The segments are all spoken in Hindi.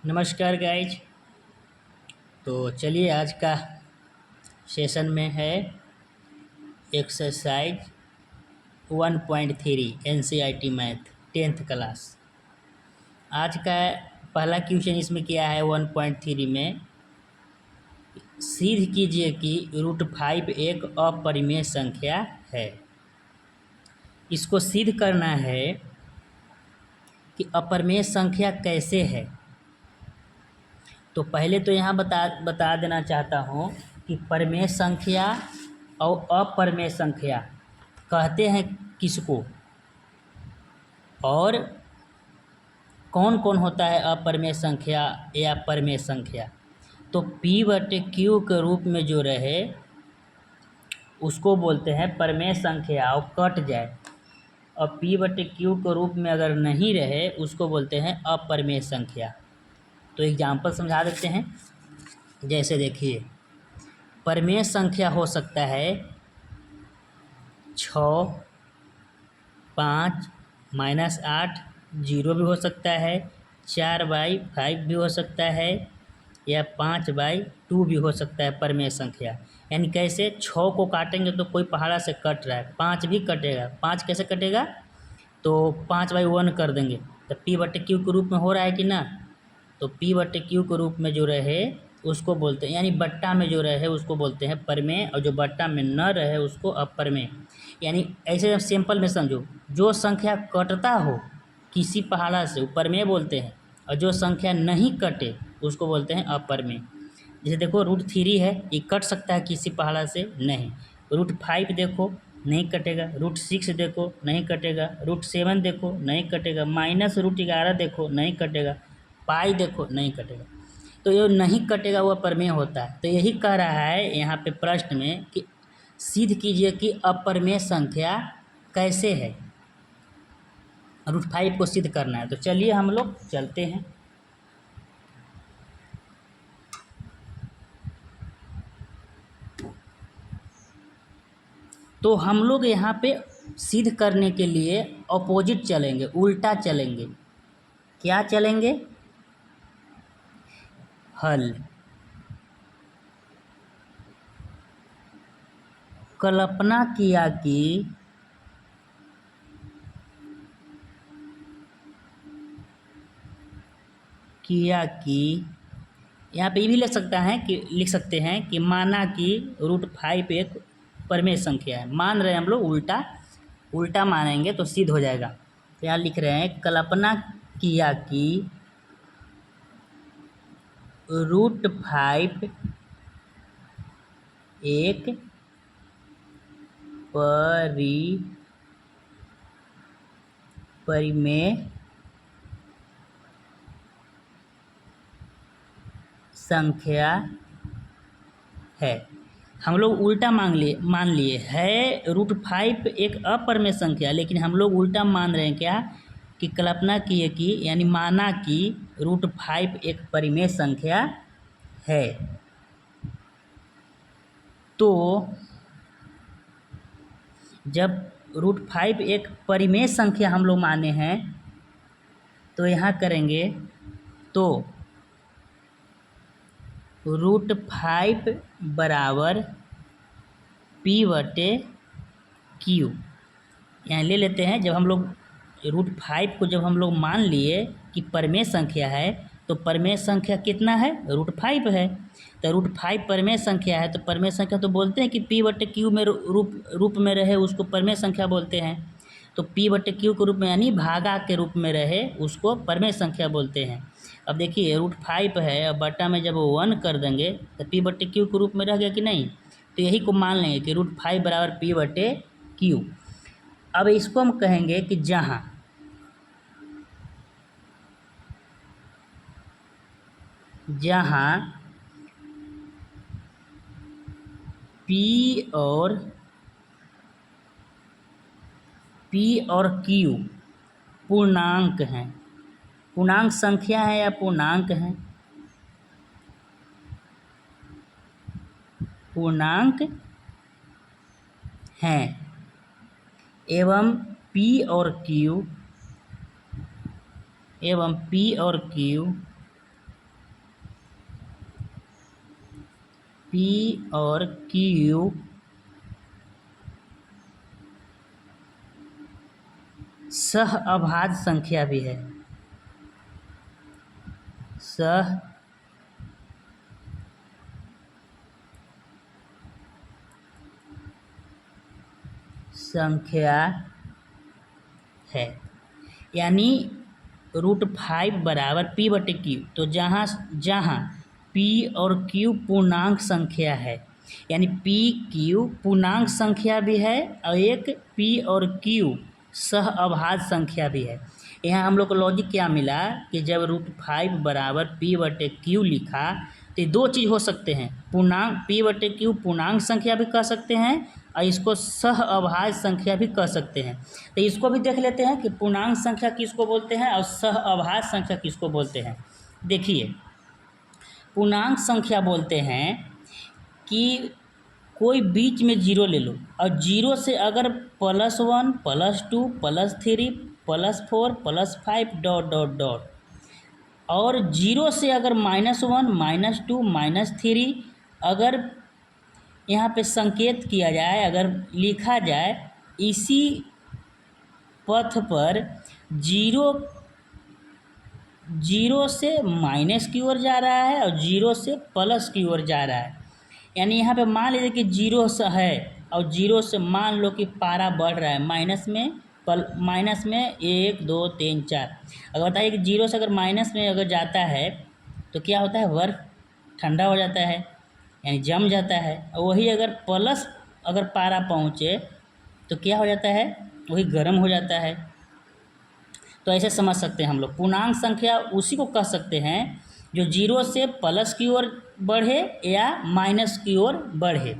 नमस्कार गाइज। तो चलिए आज का सेशन में है exercise 1.3 NCERT math 10th class. आज का पहला क्वेश्चन इसमें क्या है 1.3 में, सिद्ध कीजिए कि √5 एक अपरिमेय संख्या है। इसको सिद्ध करना है कि अपरिमेय संख्या कैसे है। तो पहले तो यहाँ बता देना चाहता हूँ कि परिमेय संख्या और अपरिमेय संख्या कहते हैं किसको, और कौन कौन होता है अपरिमेय संख्या या परिमेय संख्या। तो P/Q के रूप में जो रहे उसको बोलते हैं परिमेय संख्या और कट जाए, और P/Q के रूप में अगर नहीं रहे उसको बोलते हैं अपरिमेय संख्या। तो एग्जाम्पल समझा देते हैं। जैसे देखिए, परिमेय संख्या हो सकता है 6, 5, -8, 0 भी हो सकता है, 4/5 भी हो सकता है, या 5/2 भी हो सकता है परिमेय संख्या। यानी कैसे, 6 को काटेंगे तो कोई पहाड़ा से कट रहा है, 5 भी कटेगा। 5 कैसे कटेगा, तो 5/1 कर देंगे, तो P/Q के रूप में हो रहा है कि ना। तो P/Q के रूप में जो रहे उसको बोलते हैं, यानी बट्टा में जो रहे उसको बोलते हैं परिमेय, और जो बट्टा में न रहे उसको अपरिमेय। यानी ऐसे सिंपल में समझो, जो संख्या कटता हो किसी पहाड़ा से वो परिमेय बोलते हैं, और जो संख्या नहीं कटे उसको बोलते हैं अपरिमेय। जैसे देखो √3 है, ये कट सकता है किसी पहाड़ा से, नहीं। √5 देखो नहीं कटेगा, √6 देखो नहीं कटेगा, √7 देखो नहीं कटेगा, -√11 देखो नहीं कटेगा, पाई देखो नहीं कटेगा। तो ये नहीं कटेगा वह परिमेय होता है। तो यही कह रहा है यहाँ पे प्रश्न में कि सिद्ध कीजिए कि अपरिमेय संख्या कैसे है। √5 को सिद्ध करना है। तो चलिए हम लोग चलते हैं। तो हम लोग यहाँ पे सिद्ध करने के लिए अपोजिट चलेंगे, उल्टा चलेंगे। क्या चलेंगे, हल। कल्पना किया कि यहाँ पे ये भी लिख सकते हैं कि माना कि √5 एक परिमेय संख्या है। मान रहे हैं हम लोग, उल्टा मानेंगे तो सिद्ध हो जाएगा। तो यहाँ लिख रहे हैं कल्पना किया कि √5 एक परिमेय संख्या है। हम लोग उल्टा मान लिए है √5 एक अपरिमेय संख्या, लेकिन हम लोग उल्टा मान रहे हैं क्या, कि कल्पना किए कि, यानी माना कि √5 एक परिमेय संख्या है। तो जब √5 एक परिमेय संख्या हम लोग माने हैं तो यहाँ करेंगे, तो √5 बराबर P/Q यहाँ ले लेते हैं। जब हम लोग √5 को जब हम लोग मान लिए कि परिमेय संख्या है, तो परिमेय संख्या कितना है, √5 है। तो √5 परिमेय संख्या है, तो परिमेय संख्या तो बोलते हैं कि P/Q में रूप में रहे उसको परिमेय संख्या बोलते हैं। तो P/Q के रूप में यानी भागा के रूप में रहे उसको परिमेय संख्या बोलते हैं। अब देखिए √5 है, अब बट्टा में जब 1 कर देंगे तो P/Q के रूप में रह गया कि नहीं। तो यही को मान लेंगे कि √5 बराबर P/Q। अब इसको हम कहेंगे कि जहाँ P और Q पूर्णांक हैं, पूर्णांक संख्या है या पूर्णांक हैं, पूर्णांक हैं, एवं P और Q पी और क्यू सह अभाज्य संख्या भी है। सह संख्या है, यानी √5 बराबर पी बटे क्यू। तो जहाँ जहाँ पी और क्यू पूर्णांक संख्या है, यानी पी क्यू पूर्णांक संख्या भी है और एक पी और क्यू सह अभाज्य संख्या भी है। यहाँ हम लोग को लॉजिक क्या मिला कि जब √5 बराबर पी बटे क्यू लिखा तो दो चीज़ हो सकते हैं, पूर्णांक पी बटे क्यू पूर्णांक संख्या भी कह सकते हैं और इसको सह अभाज्य संख्या भी कह सकते हैं। तो इसको भी देख लेते हैं कि पूर्णांक संख्या किसको बोलते हैं और सह अभाज्य संख्या किसको बोलते हैं। देखिए, पूर्णांक संख्या बोलते हैं कि कोई बीच में जीरो ले लो और जीरो से अगर +1 +2 +3 +4 +5 डॉट डॉट डॉट, और जीरो से अगर -1 -2 -3 अगर यहाँ पे संकेत किया जाए, अगर लिखा जाए, इसी पथ पर जीरो से माइनस की ओर जा रहा है और जीरो से प्लस की ओर जा रहा है। यानी यहाँ पे मान लीजिए कि जीरो से है और जीरो से मान लो कि पारा बढ़ रहा है माइनस में 1 2 3 4। अगर बताइए कि जीरो से अगर माइनस में अगर जाता है तो क्या होता है, बर्फ़ ठंडा हो जाता है, यानी जम जाता है। और वही अगर प्लस अगर पारा पहुँचे तो क्या हो जाता है, वही गर्म हो जाता है। तो ऐसे समझ सकते हैं हम लोग, पूर्णांक संख्या उसी को कह सकते हैं जो जीरो से प्लस की ओर बढ़े या माइनस की ओर बढ़े,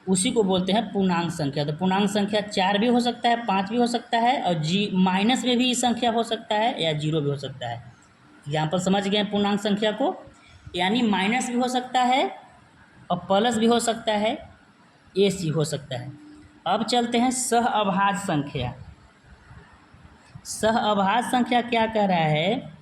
उसी को बोलते हैं पूर्णांक संख्या। तो पूर्णांक संख्या 4 भी हो सकता है, 5 भी हो सकता है और माइनस में भी संख्या हो सकता है या जीरो भी हो सकता है। यहाँ पर समझ गए पूर्णांक संख्या को, यानी माइनस भी हो सकता है और प्लस भी हो सकता है, AC हो सकता है। अब चलते हैं सह अभाज्य संख्या। सह अभाज्य संख्या क्या कह रहा है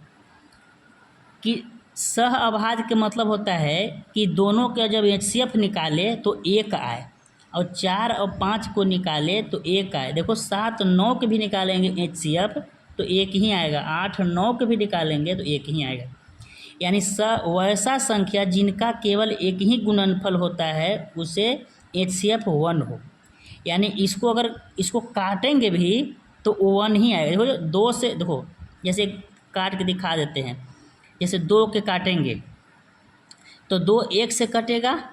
कि सह अभाज्य के मतलब होता है कि दोनों का जब HCF निकाले तो 1 आए और 4 और 5 को निकाले तो 1 आए। देखो 7 9 के भी निकालेंगे HCF तो 1 ही आएगा, 8 9 के भी निकालेंगे तो 1 ही आएगा। यानी वैसा संख्या जिनका केवल एक ही गुणनफल होता है उसे HCF 1 हो। यानी इसको अगर इसको काटेंगे भी तो 1 ही आएगा। देखो 2 से, देखो जैसे काट के दिखा देते हैं, जैसे 2 के काटेंगे तो 2 1 से कटेगा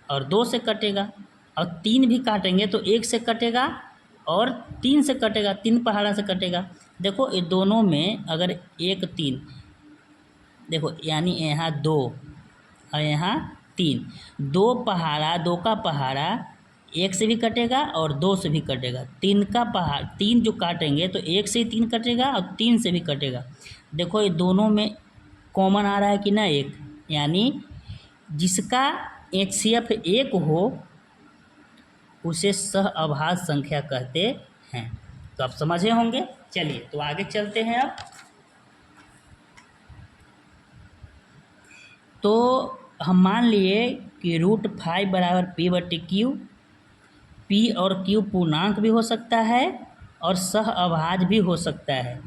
और 2 से कटेगा, और 3 भी काटेंगे तो 1 से कटेगा और 3 से कटेगा, 3 पहाड़ा से कटेगा। देखो ये दोनों में अगर 1 3, देखो यानी यहाँ 2 और यहाँ 3, 2 का पहाड़ा 1 से भी कटेगा और 2 से भी कटेगा। 3 जो काटेंगे तो 1 से ही 3 कटेगा और 3 से भी कटेगा। देखो ये दोनों में कॉमन आ रहा है कि ना 1, यानी जिसका HCF 1 हो उसे सह अभाज्य संख्या कहते हैं। तो आप समझे होंगे। चलिए तो आगे चलते हैं। अब तो हम मान लिए कि √5 बराबर पी बटे क्यू, पी और क्यू पूर्णांक भी हो सकता है और सह अभाज्य भी हो सकता है।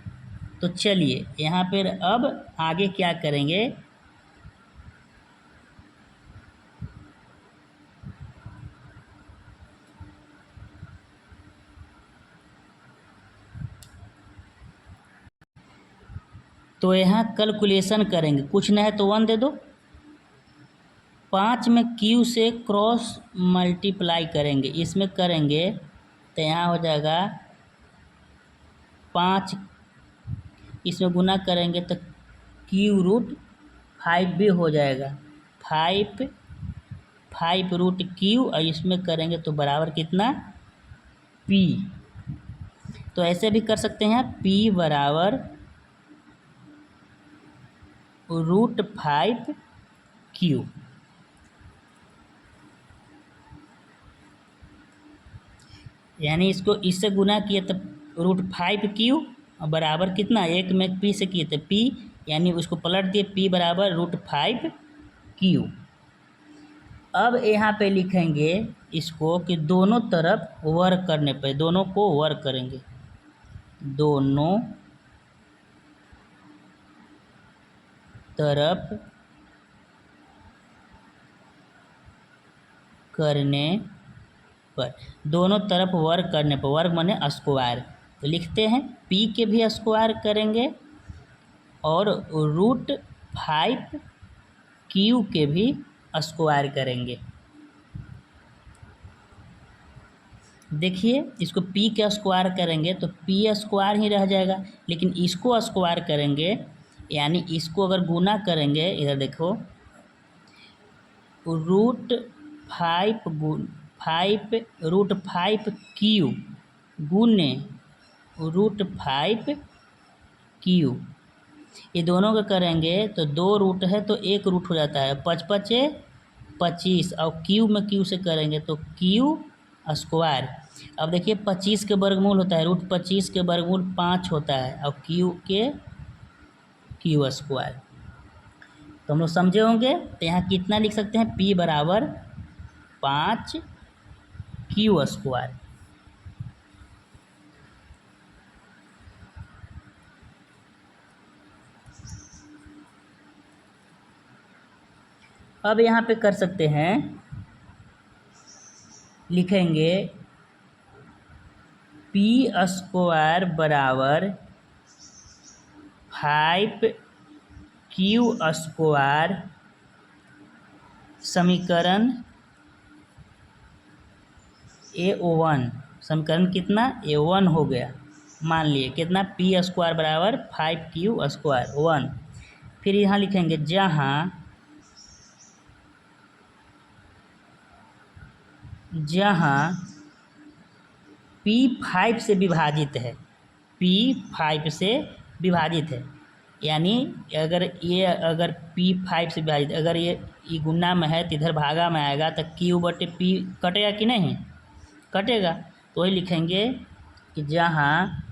तो चलिए यहाँ पर अब आगे क्या करेंगे, तो यहाँ कैलकुलेशन करेंगे। कुछ न है तो 1 दे दो। 5 में क्यू से क्रॉस मल्टीप्लाई करेंगे, इसमें करेंगे तो यहाँ हो जाएगा 5, इसमें गुना करेंगे तो Q√5 भी हो जाएगा। 5 √Q और इसमें करेंगे तो बराबर कितना, P। तो ऐसे भी कर सकते हैं, P बराबर √5Q। यानी इसको इससे गुना किए तो √5Q और बराबर कितना, 1 में P से किए तो P, यानी उसको पलट दिए, P बराबर √5Q। अब यहाँ पे लिखेंगे इसको कि दोनों तरफ वर्क करने पे, दोनों को वर्क करेंगे, दोनों तरफ करने पर, दोनों तरफ वर्क करने पर, वर्क माने स्क्वायर, तो लिखते हैं पी के भी स्क्वायर करेंगे और रूट 5 क्यू के भी स्क्वायर करेंगे। देखिए इसको पी के स्क्वायर करेंगे तो पी स्क्वायर ही रह जाएगा, लेकिन इसको स्क्वायर करेंगे यानी इसको अगर गुना करेंगे, इधर देखो रूट 5 क्यू गुने रूट 5 क्यू, ये दोनों का करेंगे तो 2 रूट है तो 1 रूट हो जाता है, 5 5 25 और क्यू में क्यू से करेंगे तो क्यू स्क्वायर। अब देखिए 25 के वर्गमूल होता है, रूट 25 के वर्गमूल 5 होता है और क्यू के क्यू स्क्वायर। तो हम लोग समझे होंगे, तो यहाँ कितना लिख सकते हैं, P बराबर 5 क्यू स्क्वायर। अब यहाँ पे कर सकते हैं, लिखेंगे P स्क्वायर बराबर 5 क्यू स्क्वायर, समीकरण A1, समीकरण कितना A1 हो गया, मान लिए कितना P स्क्वायर बराबर 5 क्यू स्क्वायर 1। फिर यहाँ लिखेंगे जहाँ P 5 से विभाजित है, P 5 से विभाजित है, यानी अगर P 5 से विभाजित, अगर ये गुना में है तो इधर भागा में आएगा तो Q बटे P कटेगा कि नहीं, कटेगा। तो वही लिखेंगे कि जहाँ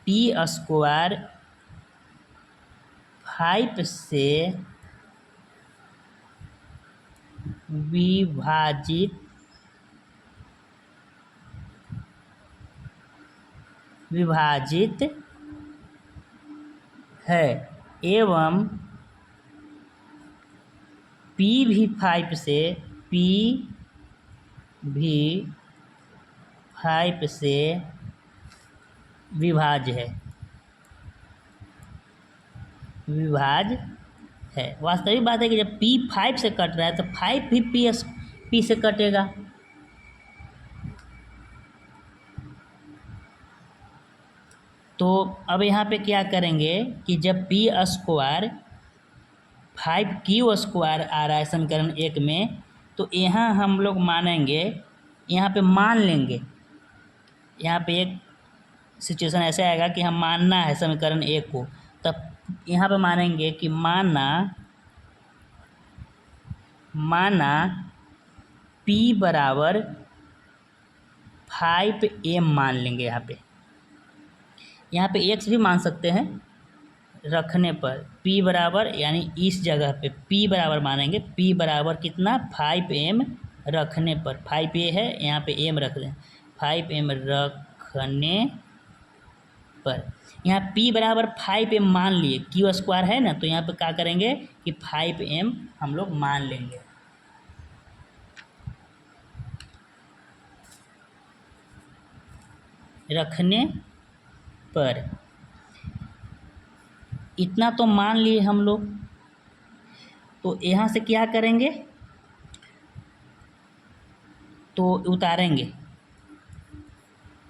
P स्क्वायर 5 से विभाजित है एवं P भी 5 से विभाज्य है। वास्तविक बात है कि जब P 5 से कट रहा है तो 5 भी P से कटेगा। तो अब यहाँ पे क्या करेंगे कि जब P स्क्वायर 5 क्यू स्क्वायर आ रहा है समीकरण 1 में, तो यहाँ हम लोग मानेंगे, यहाँ पे मान लेंगे, यहाँ पे एक सिचुएशन ऐसे आएगा कि हम मानना है समीकरण 1 को, तब यहाँ पे मानेंगे कि माना P बराबर 5m मान लेंगे। यहाँ पे x भी मान सकते हैं रखने पर, P बराबर यानी इस जगह पे P बराबर मानेंगे, P बराबर कितना 5m रखने पर, 5a है यहाँ पे m रख दें, 5m रखने पर यहाँ P बराबर 5m मान लिए, क्यू स्क्वायर है ना, तो यहाँ पे क्या करेंगे कि 5m हम लोग मान लेंगे। रखने पर इतना तो मान लिए हम लोग, तो यहाँ से क्या करेंगे, तो उतारेंगे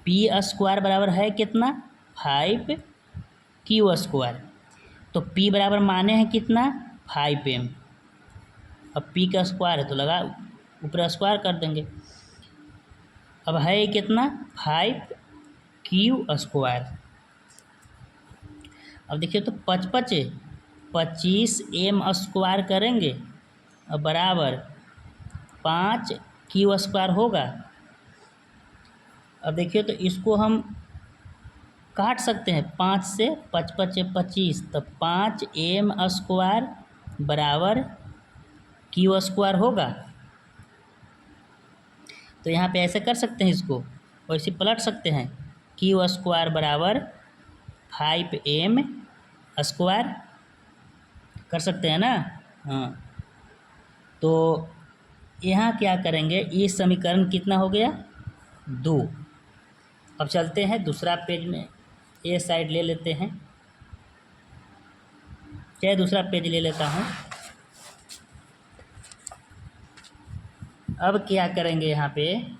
P स्क्वायर बराबर है कितना 5 क्यू स्क्वायर, तो P बराबर माने हैं कितना 5m, अब P का स्क्वायर है तो लगा ऊपर स्क्वायर कर देंगे, अब है कितना 5 क्यू स्क्वायर। अब देखिए तो 25m स्क्वायर करेंगे और बराबर 5 क्यू स्क्वायर होगा। अब देखिए तो इसको हम काट सकते हैं, 5 से 5 5 25, तो 5m स्क्वायर बराबर क्यू स्क्वायर होगा। तो यहाँ पे ऐसे कर सकते हैं, इसको वैसे पलट सकते हैं। क्यू स्क्वायर बराबर 5m स्क्वायर कर सकते हैं ना। हाँ, तो यहाँ क्या करेंगे, ये समीकरण कितना हो गया 2। अब चलते हैं दूसरा पेज में, ये साइड ले लेते हैं, चाहे दूसरा पेज ले लेता हूँ। अब क्या करेंगे, यहाँ पे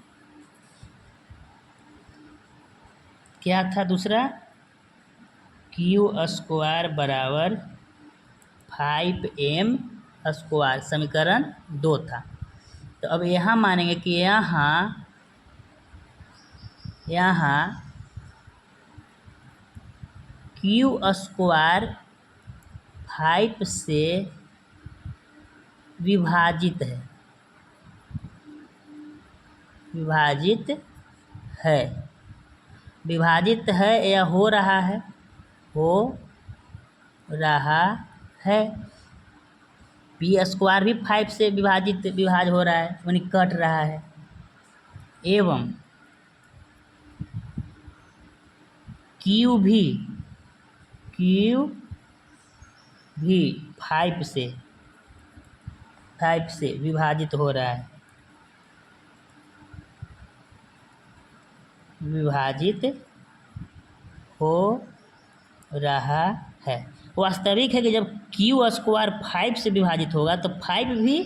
क्या था दूसरा, क्यू स्क्वायर बराबर 5m स्क्वायर, समीकरण 2 था। तो अब यहाँ मानेंगे कि यहाँ क्यू स्क्वायर 5 से विभाजित है या हो रहा है। पी स्क्वायर भी 5 से विभाज हो रहा है, यानी कट रहा है। एवं क्यू भी 5 से विभाजित हो रहा है। वास्तविक है कि जब क्यू स्क्वायर 5 से विभाजित होगा तो 5 भी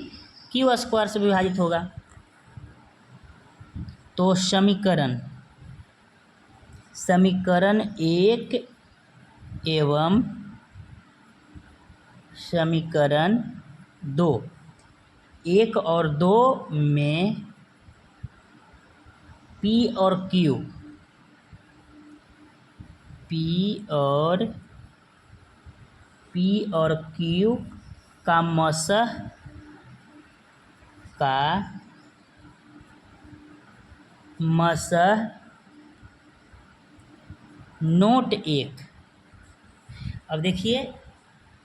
क्यू स्क्वायर से विभाजित होगा। तो समीकरण 1 एवं समीकरण 2, 1 और 2 में P और Q का मसह नोट 1। अब देखिए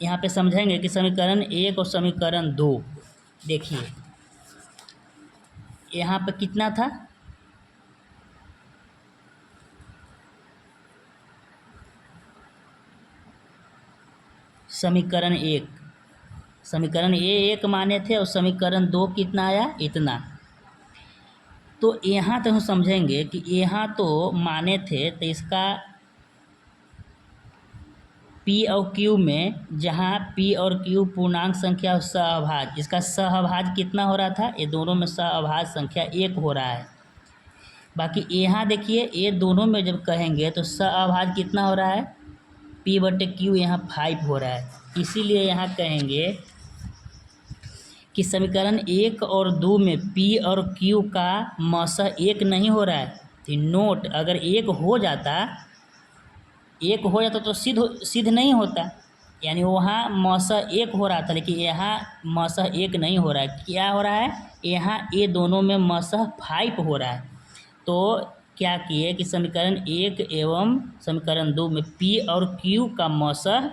यहाँ पे समझेंगे कि समीकरण 1 और समीकरण 2, देखिए यहाँ पे कितना था, समीकरण 1 माने थे और समीकरण 2 कितना आया, इतना। तो यहाँ तो हम समझेंगे कि यहाँ तो माने थे, तो इसका P और Q में, जहाँ P और Q पूर्णांक संख्या और सहअभाज्य, इसका सहअभाज्य कितना हो रहा था, ये दोनों में सहअभाज्य संख्या 1 हो रहा है। बाकी यहाँ देखिए, ये दोनों में जब कहेंगे तो सहअभाज्य कितना हो रहा है, P/Q यहाँ 5 हो रहा है। इसीलिए यहाँ कहेंगे कि समीकरण 1 और 2 में P और Q का मसह 1 नहीं हो रहा है। तो नोट, अगर 1 हो जाता तो सिद्ध नहीं होता, यानी वहाँ मसह 1 हो रहा था, लेकिन यहाँ मसह 1 नहीं हो रहा है। क्या हो रहा है, यहाँ ये दोनों में मसह 5 हो रहा है। तो क्या किए कि समीकरण 1 एवं समीकरण 2 में P और Q का मसह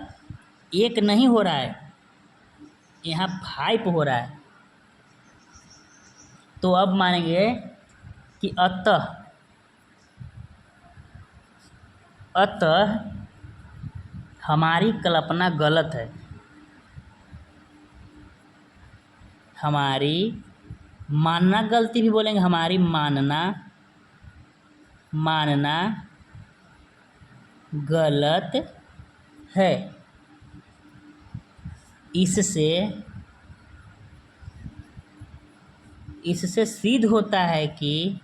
1 नहीं हो रहा है, यहाँ 5 हो रहा है। तो अब मानेंगे कि अतः हमारी कल्पना गलत है, हमारी मानना गलती भी बोलेंगे, हमारी मानना गलत है। इससे सिद्ध होता है कि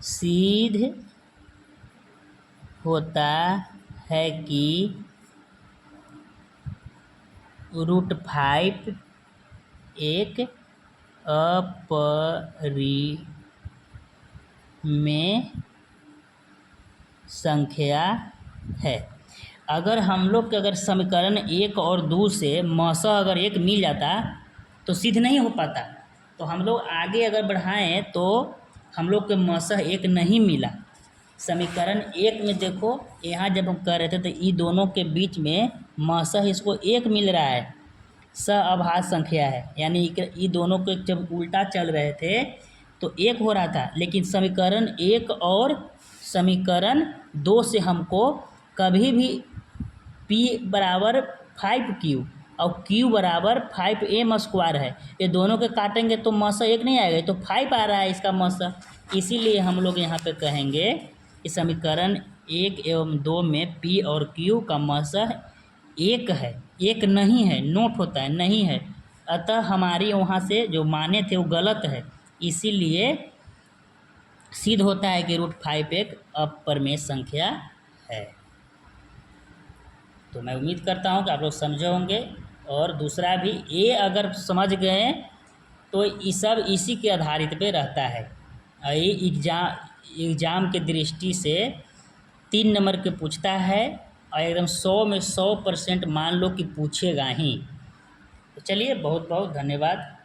√5 एक अपरिमेय संख्या है। अगर हम लोग के अगर समीकरण 1 और 2 से मसह अगर 1 मिल जाता तो सिद्ध नहीं हो पाता। तो हम लोग आगे अगर बढ़ाएं तो हम लोग के मसह 1 नहीं मिला। समीकरण 1 में देखो, यहाँ जब हम कर रहे थे तो ये दोनों के बीच में मसह इसको 1 मिल रहा है। सअभाज्य संख्या है, यानी ये दोनों को जब उल्टा चल रहे थे तो एक हो रहा था, लेकिन समीकरण 1 और समीकरण 2 से हमको कभी भी P बराबर 5Q और Q बराबर 5m² है, ये दोनों के काटेंगे तो मस एक नहीं आएगा, तो 5 आ रहा है इसका मस। इसीलिए हम लोग यहाँ पे कहेंगे कि समीकरण 1 एवं 2 में P और Q का मस एक है, एक नहीं है, नोट होता है नहीं है, अतः हमारी वहाँ से जो माने थे वो गलत है। इसीलिए सिद्ध होता है कि √5 एक अपरिमेय संख्या है। तो मैं उम्मीद करता हूँ कि आप लोग समझे होंगे। और दूसरा भी, ये अगर समझ गए तो ये सब इसी के आधारित पे रहता है। ये एग्ज़ाम के दृष्टि से 3 नंबर के पूछता है और एकदम 100 में 100% मान लो कि पूछेगा ही। तो चलिए, बहुत बहुत धन्यवाद।